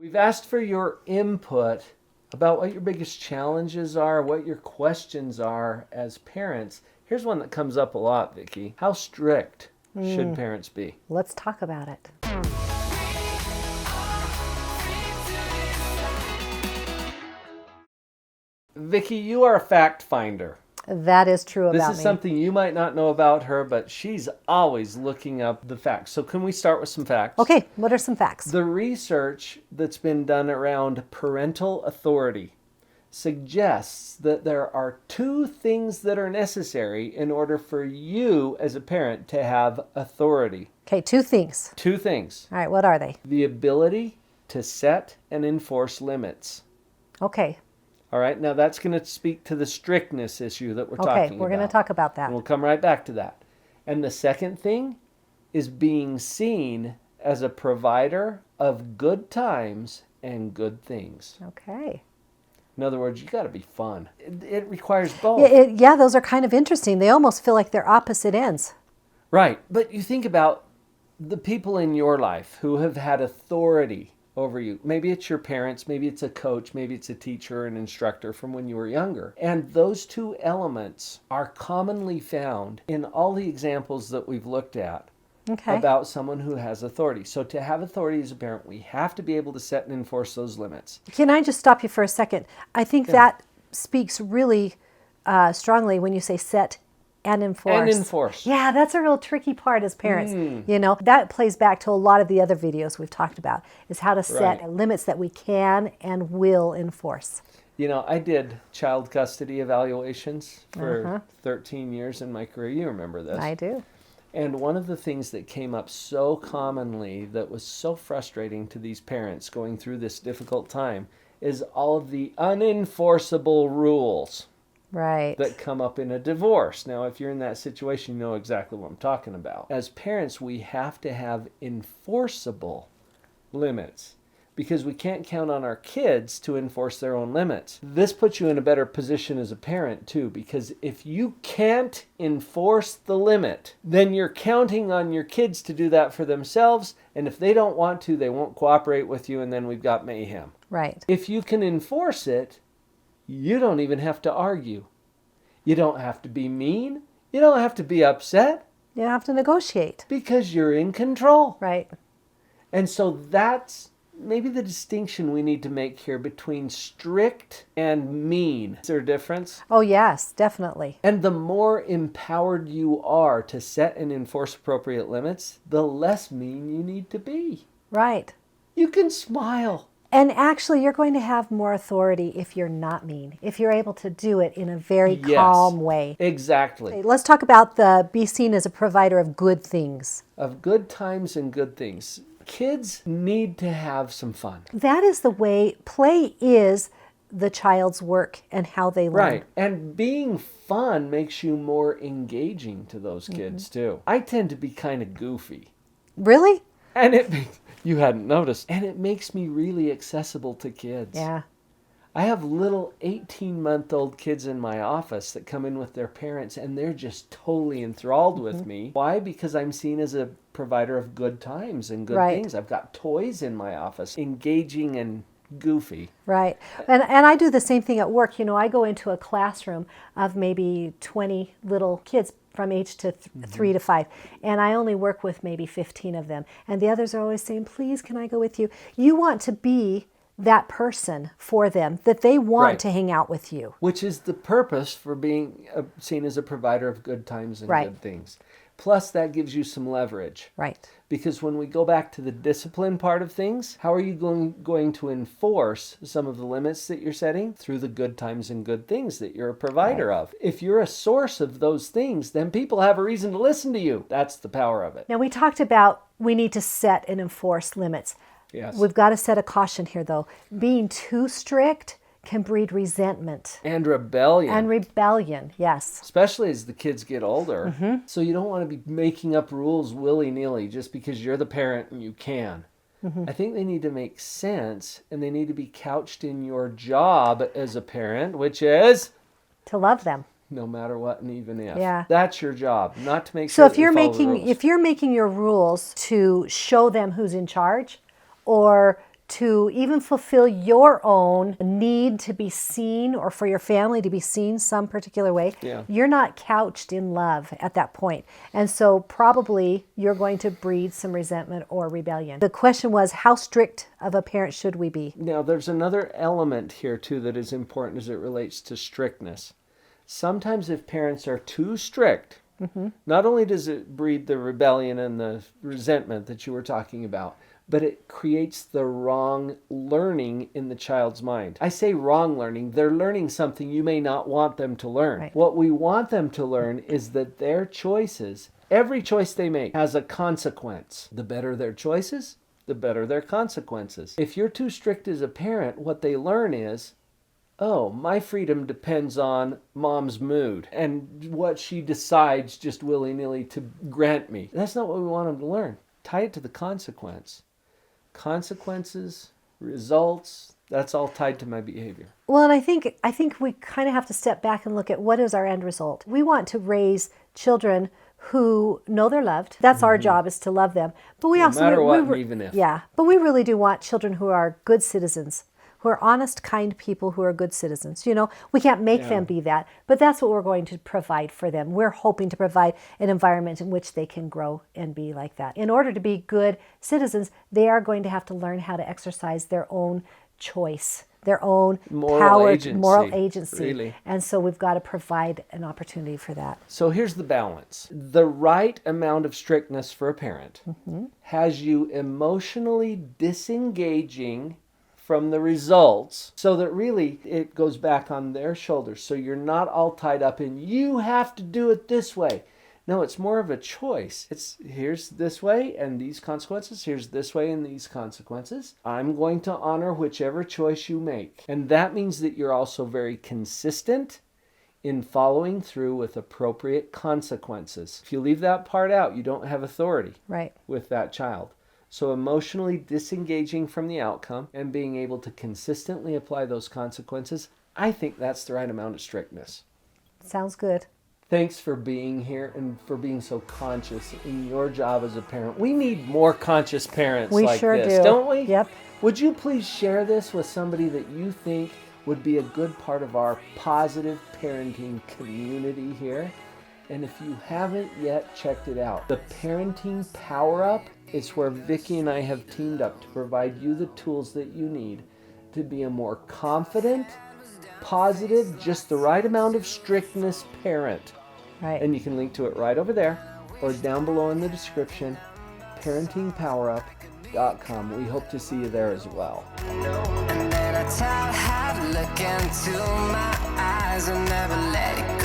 We've asked for your input about what your biggest challenges are, what your questions are as parents. Here's one that comes up a lot, Vicki. How strict should parents be? Let's talk about it. Vicki, you are a fact finder. That is true about me. This is something you might not know about her, but she's always looking up the facts. So can we start with some facts? Okay, what are some facts? The research that's been done around parental authority suggests that there are two things that are necessary in order for you as a parent to have authority. Okay, two things. Two things. All right, what are they? The ability to set and enforce limits. Okay. All right, now that's going to speak to the strictness issue that we're talking about. Okay, we're going to talk about that. And we'll come right back to that. And the second thing is being seen as a provider of good times and good things. Okay. In other words, you got to be fun. It requires both. Yeah, those are kind of interesting. They almost feel like they're opposite ends. Right, but you think about the people in your life who have had authority over you. Maybe it's your parents, maybe it's a coach, maybe it's a teacher, an instructor from when you were younger. And those two elements are commonly found in all the examples that we've looked at about someone who has authority. So to have authority as a parent, we have to be able to set and enforce those limits. Can I just stop you for a second? I think that speaks really strongly when you say set and enforce. And enforce. Yeah, that's a real tricky part as parents. You know, that plays back to a lot of the other videos we've talked about, is how to set limits that we can and will enforce. You know, I did child custody evaluations for 13 years in my career. You remember this. I do. And one of the things that came up so commonly that was so frustrating to these parents going through this difficult time is all of the unenforceable rules. Right. That come up in a divorce. Now, if you're in that situation, you know exactly what I'm talking about. As parents, we have to have enforceable limits because we can't count on our kids to enforce their own limits. This puts you in a better position as a parent, too, because if you can't enforce the limit, then you're counting on your kids to do that for themselves, and if they don't want to, they won't cooperate with you, and then we've got mayhem. Right. If you can enforce it, you don't even have to argue. You don't have to be mean. You don't have to be upset. You don't have to negotiate. Because you're in control. Right. And so that's maybe the distinction we need to make here between strict and mean. Is there a difference? Oh, yes, definitely. And the more empowered you are to set and enforce appropriate limits, the less mean you need to be. Right. You can smile. And actually, you're going to have more authority if you're not mean, if you're able to do it in a very calm way. Exactly. Okay, let's talk about the be seen as a provider of good things. Of good times and good things. Kids need to have some fun. That is the way play is the child's work and how they learn. Right. And being fun makes you more engaging to those kids, too. I tend to be kind of goofy. Really? And you hadn't noticed. And it makes me really accessible to kids. Yeah. I have little 18-month-old kids in my office that come in with their parents, and they're just totally enthralled with me. Why? Because I'm seen as a provider of good times and good things. I've got toys in my office, engaging and goofy. Right. And I do the same thing at work. You know, I go into a classroom of maybe 20 little kids from age to 3 to 5. And I only work with maybe 15 of them. And the others are always saying, please, can I go with you? You want to be that person for them, that they want to hang out with you. Which is the purpose for being seen as a provider of good times and good things. Plus, that gives you some leverage. Right. Because when we go back to the discipline part of things, how are you going to enforce some of the limits that you're setting? Through the good times and good things that you're a provider of. If you're a source of those things, then people have a reason to listen to you. That's the power of it. Now, we talked about we need to set and enforce limits. Yes. We've got to set a caution here, though. Being too strict can breed resentment. And rebellion. And rebellion, yes. Especially as the kids get older. So you don't want to be making up rules willy-nilly just because you're the parent and you can. I think they need to make sense, and they need to be couched in your job as a parent, which is to love them. No matter what and even if. Yeah. That's your job, not to make sure that you follow the rules. If you're making your rules to show them who's in charge, or to even fulfill your own need to be seen, or for your family to be seen some particular way, you're not couched in love at that point. And so probably you're going to breed some resentment or rebellion. The question was, how strict of a parent should we be? Now, there's another element here, too, that is important as it relates to strictness. Sometimes if parents are too strict, not only does it breed the rebellion and the resentment that you were talking about, but it creates the wrong learning in the child's mind. I say wrong learning. They're learning something you may not want them to learn. Right. What we want them to learn is that their choices, every choice they make, has a consequence. The better their choices, the better their consequences. If you're too strict as a parent, what they learn is, oh, my freedom depends on mom's mood and what she decides just willy-nilly to grant me. That's not what we want them to learn. Tie it to the consequence. Consequences, results, that's all tied to my behavior. Well, and I think we kind of have to step back and look at what is our end result. We want to raise children who know they're loved. That's our job, is to love them. But we also, no matter what, and even if. Yeah, but we really do want children who are good citizens, who are honest, kind people, who are good citizens. You know, we can't make them be that, but that's what we're going to provide for them. We're hoping to provide an environment in which they can grow and be like that. In order to be good citizens, they are going to have to learn how to exercise their own choice, their own moral agency. Really. And so we've got to provide an opportunity for that. So here's the balance. The right amount of strictness for a parent has you emotionally disengaging from the results, so that really it goes back on their shoulders. So you're not all tied up in, you have to do it this way. No, it's more of a choice. It's, here's this way and these consequences, here's this way and these consequences. I'm going to honor whichever choice you make. And that means that you're also very consistent in following through with appropriate consequences. If you leave that part out, you don't have authority with that child. So emotionally disengaging from the outcome and being able to consistently apply those consequences, I think that's the right amount of strictness. Sounds good. Thanks for being here and for being so conscious in your job as a parent. We need more conscious parents like sure this, do. Don't we? Yep. Would you please share this with somebody that you think would be a good part of our positive parenting community here? And if you haven't yet checked it out, the Parenting Power-Up is where Vicki and I have teamed up to provide you the tools that you need to be a more confident, positive, just the right amount of strictness parent. Right. And you can link to it right over there or down below in the description, parentingpowerup.com. We hope to see you there as well. And then a child had to look into my eyes and never let it go.